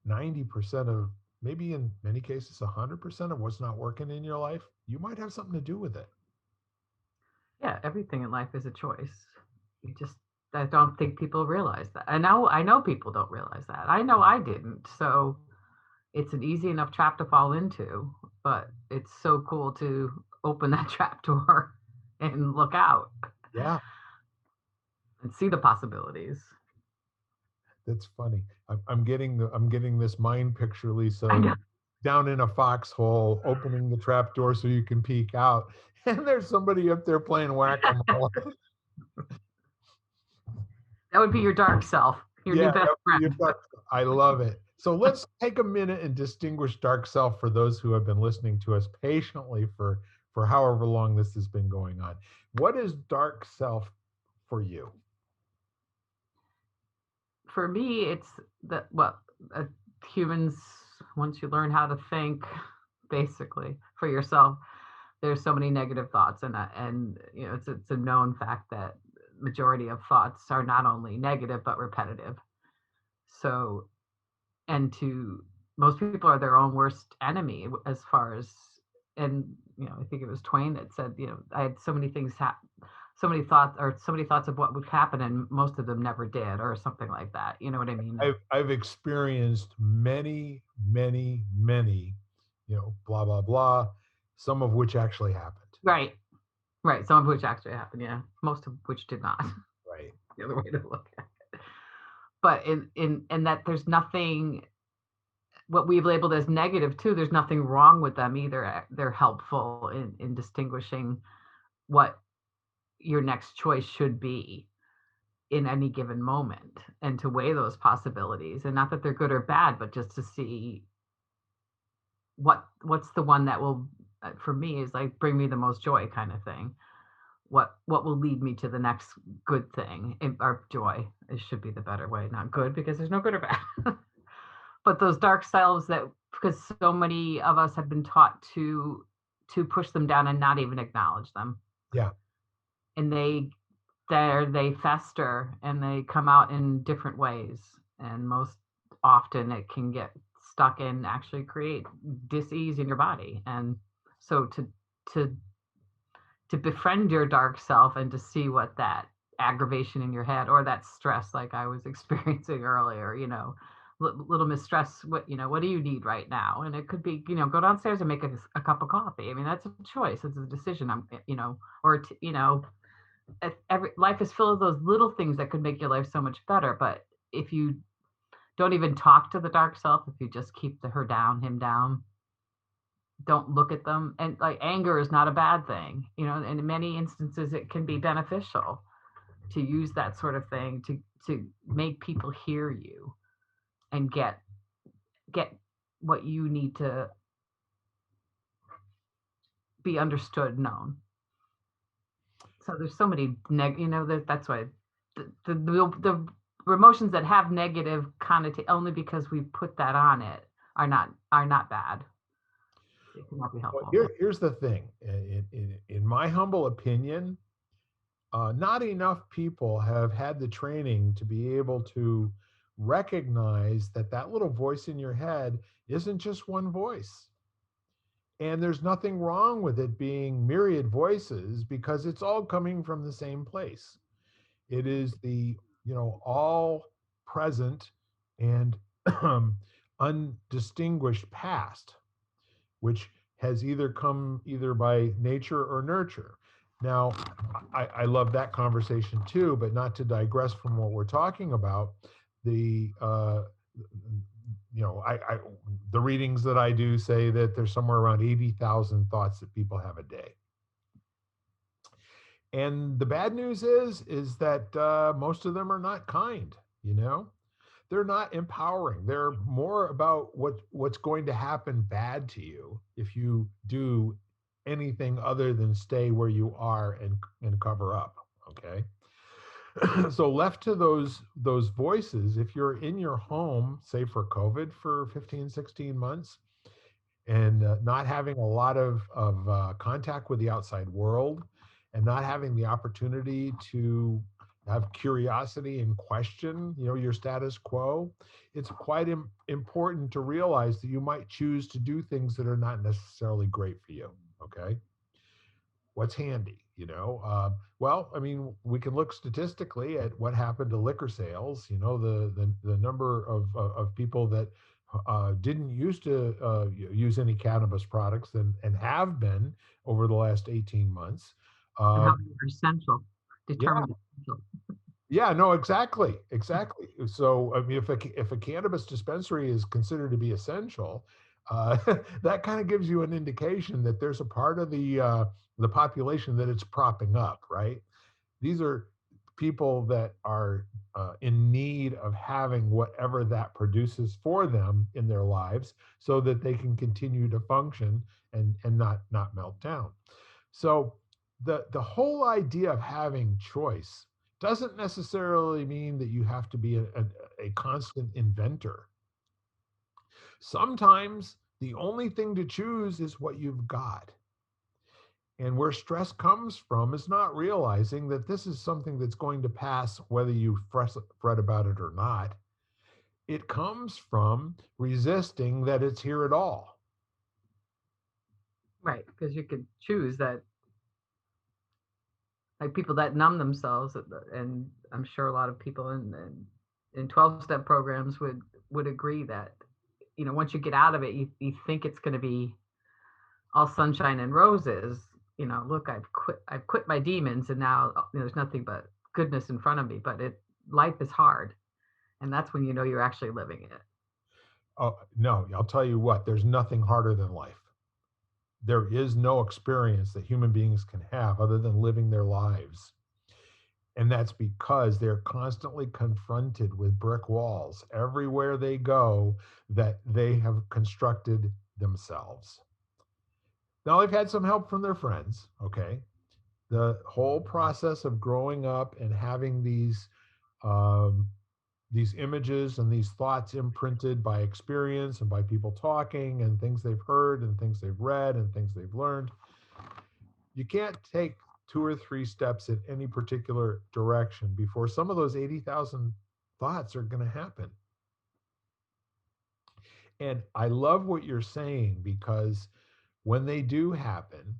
90% of, maybe in many cases, 100% of what's not working in your life, you might have something to do with it. Yeah, everything in life is a choice. You just I don't think people realize that. I know people don't realize that. I know I didn't. So it's an easy enough trap to fall into, but it's so cool to open that trap door and look out Yeah, and see the possibilities. that's funny. I'm getting this mind picture, I Lisa, know down in a foxhole, opening the trap door so you can peek out, and there's somebody up there playing whack-a-mole. that would be your dark self, your new Yeah, best your friend. dark. I love it. So let's take a minute and distinguish dark self for those who have been listening to us patiently for however long this has been going on. What is dark self for you? For me, it's that what humans, once you learn how to think, basically for yourself, there's so many negative thoughts, and it's a known fact that majority of thoughts are not only negative but repetitive. So, and to most people are their own worst enemy as far as, and I think it was Twain that said, I had so many things so many thoughts of what would happen, and most of them never did, or something like that. You know what I mean? I've experienced many, many, many, blah blah blah, some of which actually happened. Right, right. Some of which actually happened, yeah. Most of which did not. Right. The other way to look at it. But in that there's nothing what we've labeled as negative too. There's nothing wrong with them either. They're helpful in distinguishing what your next choice should be in any given moment, and to weigh those possibilities, and not that they're good or bad, but just to see what's the one that will, for me, is like bring me the most joy, kind of thing. What will lead me to the next good thing, or joy, it should be the better way, not good, because there's no good or bad. But those dark selves, that because so many of us have been taught to push them down and not even acknowledge them, Yeah. and they fester and they come out in different ways, and most often it can get stuck and actually create dis-ease in your body. And so to to befriend your dark self and to see what that aggravation in your head, or that stress like I was experiencing earlier, little mistress, what do you need right now? And it could be, go downstairs and make a cup of coffee. I mean, that's a choice, it's a decision. Or every life is full of those little things that could make your life so much better. But if you don't even talk to the dark self, if you just keep her down, him down, don't look at them, and like, anger is not a bad thing, and in many instances it can be beneficial to use that sort of thing to make people hear you and get what you need to be understood, known. So there's so many that's why the emotions that have negative connotation, only because we put that on it, are not bad. it can all be Well, helpful. here's the thing. In my humble opinion, not enough people have had the training to be able to recognize that that little voice in your head isn't just one voice. And there's nothing wrong with it being myriad voices because it's all coming from the same place. It is the, all present and undistinguished past, which has either come either by nature or nurture. Now, I love that conversation too, but not to digress from what we're talking about. The the readings that I do say that there's somewhere around 80,000 thoughts that people have a day. And the bad news is that most of them are not kind. You know, they're not empowering. They're more about what's going to happen bad to you if you do anything other than stay where you are and cover up. Okay. So left to those voices, if you're in your home, say for COVID for 15, 16 months, and not having a lot of contact with the outside world and not having the opportunity to have curiosity and question your status quo, it's quite important to realize that you might choose to do things that are not necessarily great for you. Okay, what's handy, well, I mean, we can look statistically at what happened to liquor sales. The number of people that didn't used to use any cannabis products and have been over the last 18 months. And how um, they are essential, yeah, determined essential. yeah, no, exactly. So, I mean, if a cannabis dispensary is considered to be essential, uh, that kind of gives you an indication that there's a part of the population that it's propping up, right? These are people that are in need of having whatever that produces for them in their lives, so that they can continue to function and not melt down. So the whole idea of having choice doesn't necessarily mean that you have to be a constant inventor. Sometimes the only thing to choose is what you've got. And where stress comes from is not realizing that this is something that's going to pass whether you fret about it or not. It comes from resisting that it's here at all. Right, because you could choose that, like people that numb themselves, and I'm sure a lot of people in 12-step programs would agree that, once you get out of it, you think it's going to be all sunshine and roses. Look, I've quit my demons, and now there's nothing but goodness in front of me. But life is hard, and that's when you know you're actually living it. Oh, no, I'll tell you what, there's nothing harder than life. There is no experience that human beings can have other than living their lives. And that's because they're constantly confronted with brick walls everywhere they go that they have constructed themselves. Now, they've had some help from their friends, okay? The whole process of growing up and having um, these images and these thoughts imprinted by experience and by people talking and things they've heard and things they've read and things they've learned. You can't take two or three steps in any particular direction before some of those 80,000 thoughts are going to happen. And I love what you're saying, because when they do happen,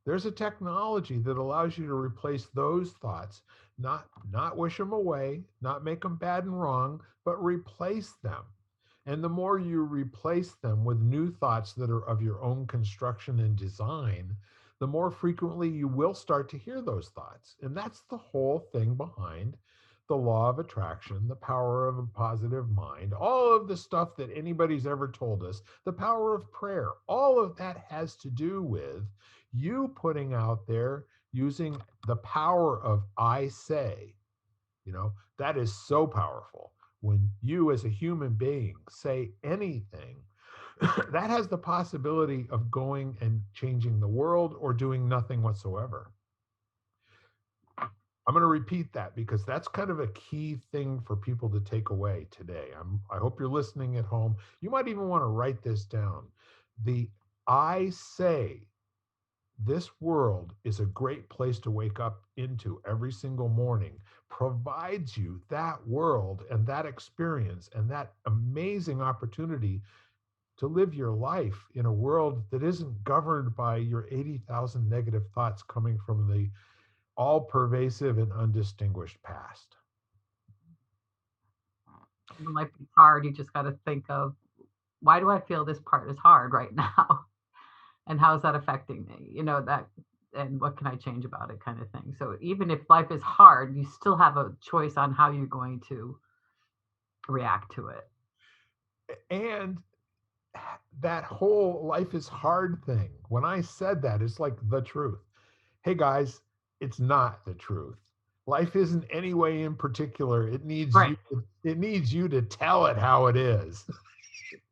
there's a technology that allows you to replace those thoughts, not wish them away, not make them bad and wrong, but replace them. And the more you replace them with new thoughts that are of your own construction and design, the more frequently you will start to hear those thoughts. And that's the whole thing behind the law of attraction, the power of a positive mind, all of the stuff that anybody's ever told us, the power of prayer, all of that has to do with you putting out there using the power of I say. That is so powerful. When you as a human being say anything, that has the possibility of going and changing the world or doing nothing whatsoever. I'm going to repeat that because that's kind of a key thing for people to take away today. I hope you're listening at home. You might even want to write this down. The I say this world is a great place to wake up into every single morning, provides you that world and that experience and that amazing opportunity to live your life in a world that isn't governed by your 80,000 negative thoughts coming from the all pervasive and undistinguished past. When life is hard, you just got to think of, why do I feel this part is hard right now? And how is that affecting me? That, and what can I change about it, kind of thing. So even if life is hard, you still have a choice on how you're going to react to it. And that whole life is hard thing, when I said that, it's like the truth. Hey guys, it's not the truth. Life isn't any way in particular. Right. It needs you to tell it how it is.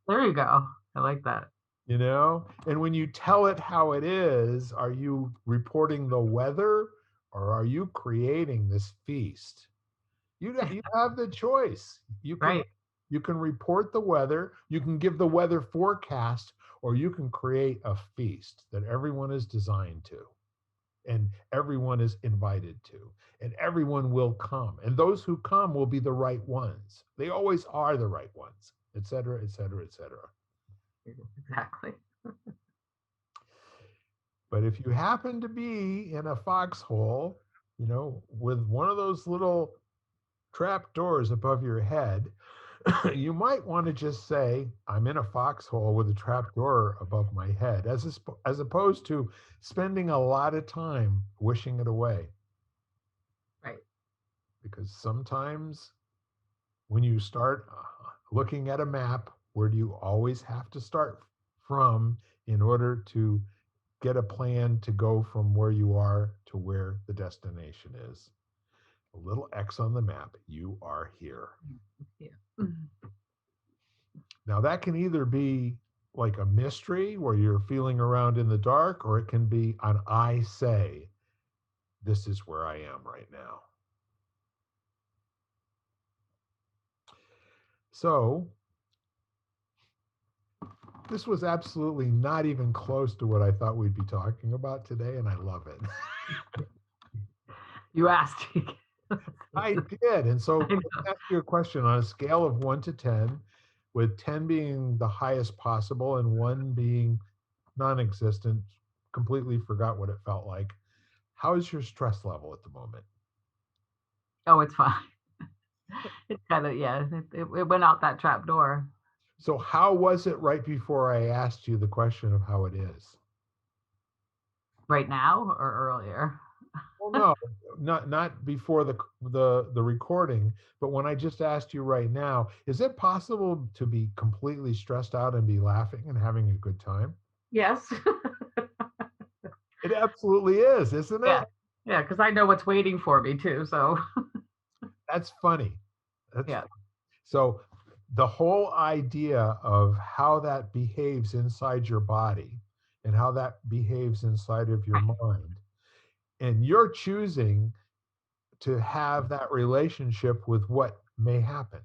There you go. I like that. You know? And when you tell it how it is, are you reporting the weather or are you creating this feast? You have the choice. Right. You can report the weather, you can give the weather forecast, or you can create a feast that everyone is designed to and everyone is invited to and everyone will come. And those who come will be the right ones. They always are the right ones, et cetera, et cetera, et cetera. Exactly. But if you happen to be in a foxhole, with one of those little trap doors above your head, you might want to just say, I'm in a foxhole with a trap door above my head, as opposed to spending a lot of time wishing it away. Right. Because sometimes when you start looking at a map, where do you always have to start from in order to get a plan to go from where you are to where the destination is? A little X on the map. You are here. Yeah. Mhm. Now, that can either be like a mystery where you're feeling around in the dark, or it can be an I say, this is where I am right now. So, this was absolutely not even close to what I thought we'd be talking about today, and I love it. You asked. I did. And so, I let me know. ask you a question on a scale of 1 to 10, with 10 being the highest possible and 1 being non existent, completely forgot what it felt like. How is your stress level at the moment? Oh, it's fine. It's kind of, yeah. It went out that trap door. So, how was it right before I asked you the question of how it is? Right now or earlier? Well, no, not before the recording, but when I just asked you right now, is it possible to be completely stressed out and be laughing and having a good time? Yes. It absolutely is, isn't Yeah. it? Yeah. Because I know what's waiting for me too. So, That's funny. That's yeah. So the whole idea of how that behaves inside your body and how that behaves inside of your Right. mind, and you're choosing to have that relationship with what may happen.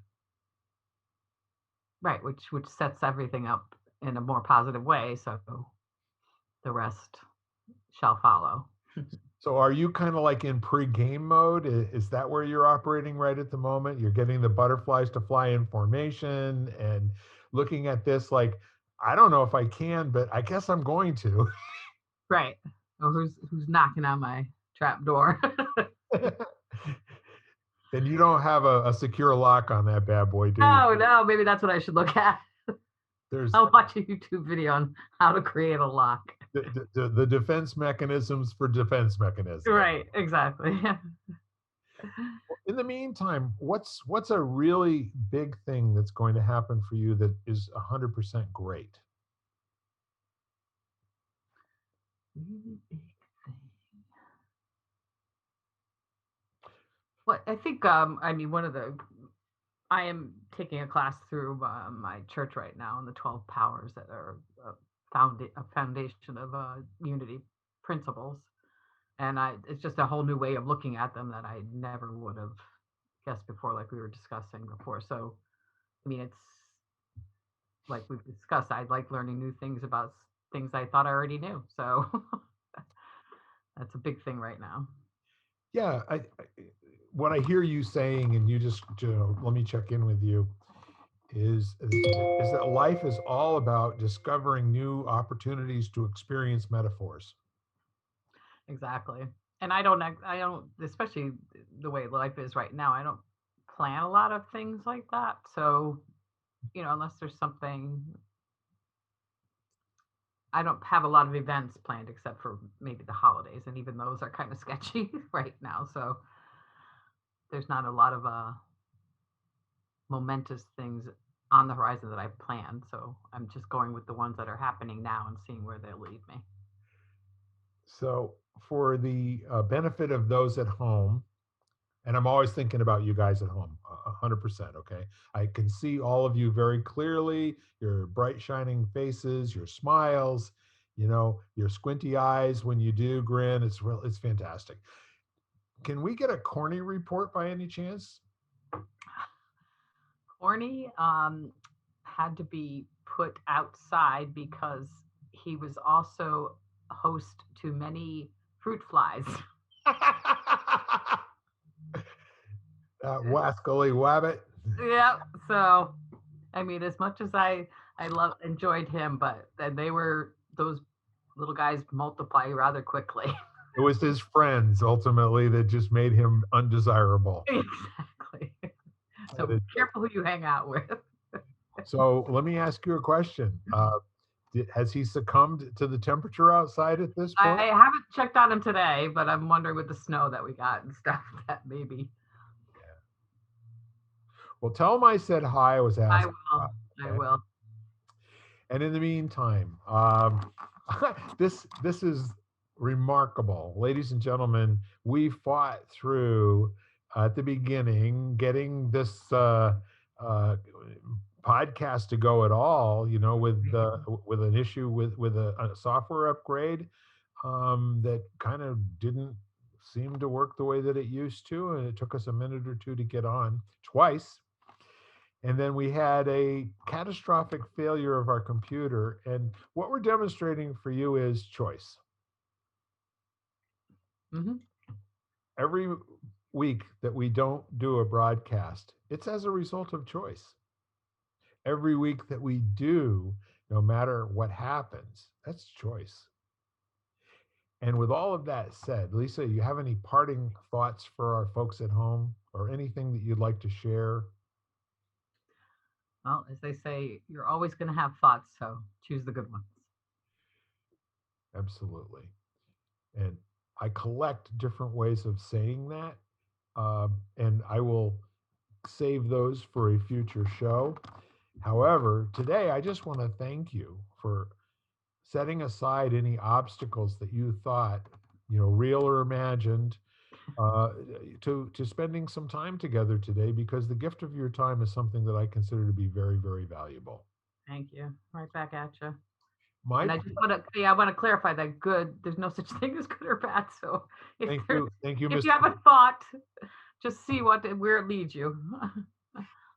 Right. Which sets everything up in a more positive way. So the rest shall follow. So are you kind of like in pre-game mode? Is that where you're operating right at the moment? You're getting the butterflies to fly in formation and looking at this like, I don't know if I can, but I guess I'm going to. Right. Or who's knocking on my trap door? And you don't have a secure lock on that bad boy, do you? No, no. Maybe that's what I should look at. There's I'll watch a YouTube video on how to create a lock. the defense mechanisms for defense mechanisms. Right. Exactly. In the meantime, what's a really big thing that's going to happen for you that is 100% great? Really big thing. Well, I think I mean one of the I am taking a class through my church right now on the 12 powers that are a foundation of unity principles, and it's just a whole new way of looking at them that I never would have guessed before, like we were discussing before. So I mean, it's like we've discussed. I like learning new things about things I thought I already knew. So that's a big thing right now. Yeah, what I hear you saying, and you just let me check in with you, is that life is all about discovering new opportunities to experience metaphors. Exactly. And I don't, especially the way life is right now, I don't plan a lot of things like that. So, unless there's something, I don't have a lot of events planned except for maybe the holidays. And even those are kind of sketchy right now. So there's not a lot of momentous things on the horizon that I've planned. So I'm just going with the ones that are happening now and seeing where they'll lead me. So, for the benefit of those at home, and I'm always thinking about you guys at home, 100%. Okay, I can see all of you very clearly. Your bright, shining faces, your smiles, your squinty eyes when you do grin. It's fantastic. Can we get a corny report by any chance? Corny had to be put outside because he was also host to many fruit flies. Wascally Wabbit. Yeah. So, I mean, as much as I enjoyed him, but then they were those little guys multiply rather quickly. It was his friends ultimately that just made him undesirable. Exactly. That So is just- careful who you hang out with. So let me ask you a question. Has he succumbed to the temperature outside at this point? I haven't checked on him today, but I'm wondering with the snow that we got and stuff that maybe Well, tell him I said hi. I was I asking will. about. I Okay. will. And in the meantime, this is remarkable, ladies and gentlemen. We fought through at the beginning getting this uh, podcast to go at all. With an issue with a software upgrade that kind of didn't seem to work the way that it used to, and it took us a minute or two to get on twice. And then we had a catastrophic failure of our computer. And what we're demonstrating for you is choice. Mm-hmm. Every week that we don't do a broadcast, it's as a result of choice. Every week that we do, no matter what happens, that's choice. And with all of that said, Lisa, you have any parting thoughts for our folks at home or anything that you'd like to share? Well, as they say, you're always going to have thoughts, so choose the good ones. Absolutely. And I collect different ways of saying that, and I will save those for a future show. However, today I just want to thank you for setting aside any obstacles that you thought, real or imagined, uh, to spending some time together today, because the gift of your time is something that I consider to be very, very valuable. Thank you. Right back at you. My And I just want to, yeah, I want to clarify that good. There's no such thing as good or bad. So thank you, if Miss. you have a thought, just see where it leads you.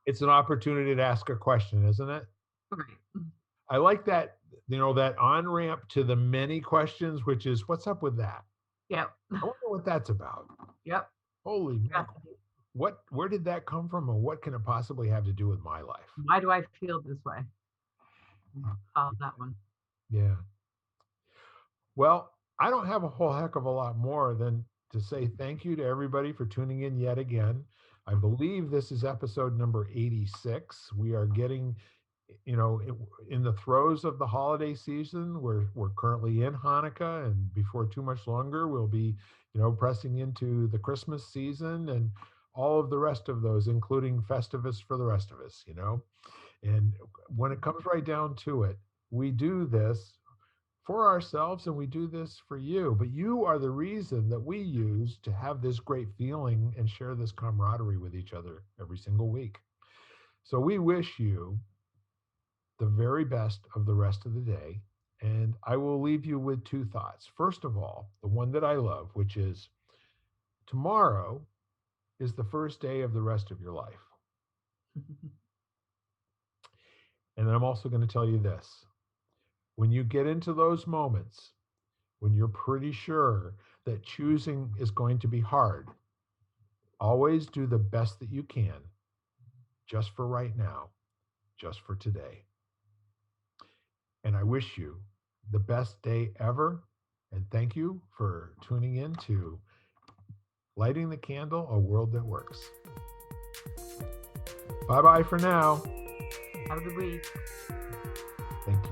It's an opportunity to ask a question, isn't it? Right. I like that, that on ramp to the many questions, which is what's up with that? Yep. I wonder what that's about. Yep. Holy Yeah. mackerel. Where did that come from, and what can it possibly have to do with my life? Why do I feel this way? Follow that one. Yeah. Well, I don't have a whole heck of a lot more than to say thank you to everybody for tuning in yet again. I believe this is episode number 86. We are getting, in the throes of the holiday season. We're currently in Hanukkah, and before too much longer, we'll be, pressing into the Christmas season and all of the rest of those, including Festivus for the rest of us. And when it comes right down to it, we do this for ourselves and we do this for you, but you are the reason that we use to have this great feeling and share this camaraderie with each other every single week. So we wish you the very best of the rest of the day. And I will leave you with two thoughts. First of all, the one that I love, which is tomorrow is the first day of the rest of your life. And I'm also going to tell you this: When you get into those moments, when you're pretty sure that choosing is going to be hard, always do the best that you can, just for right now, just for today. And I wish you the best day ever. And thank you for tuning in to Lighting the Candle, a World That Works. Bye bye for now. Have a good week. Thank you.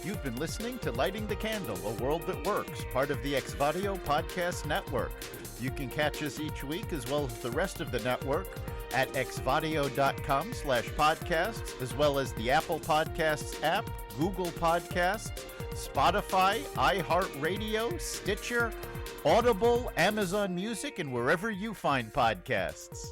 You've been listening to Lighting the Candle, a World That Works, part of the Exvadio Podcast Network. You can catch us each week, as well as the rest of the network, at exvadio.com/podcasts, as well as the Apple Podcasts app, Google Podcasts, Spotify, iHeartRadio, Stitcher, Audible, Amazon Music, and wherever you find podcasts.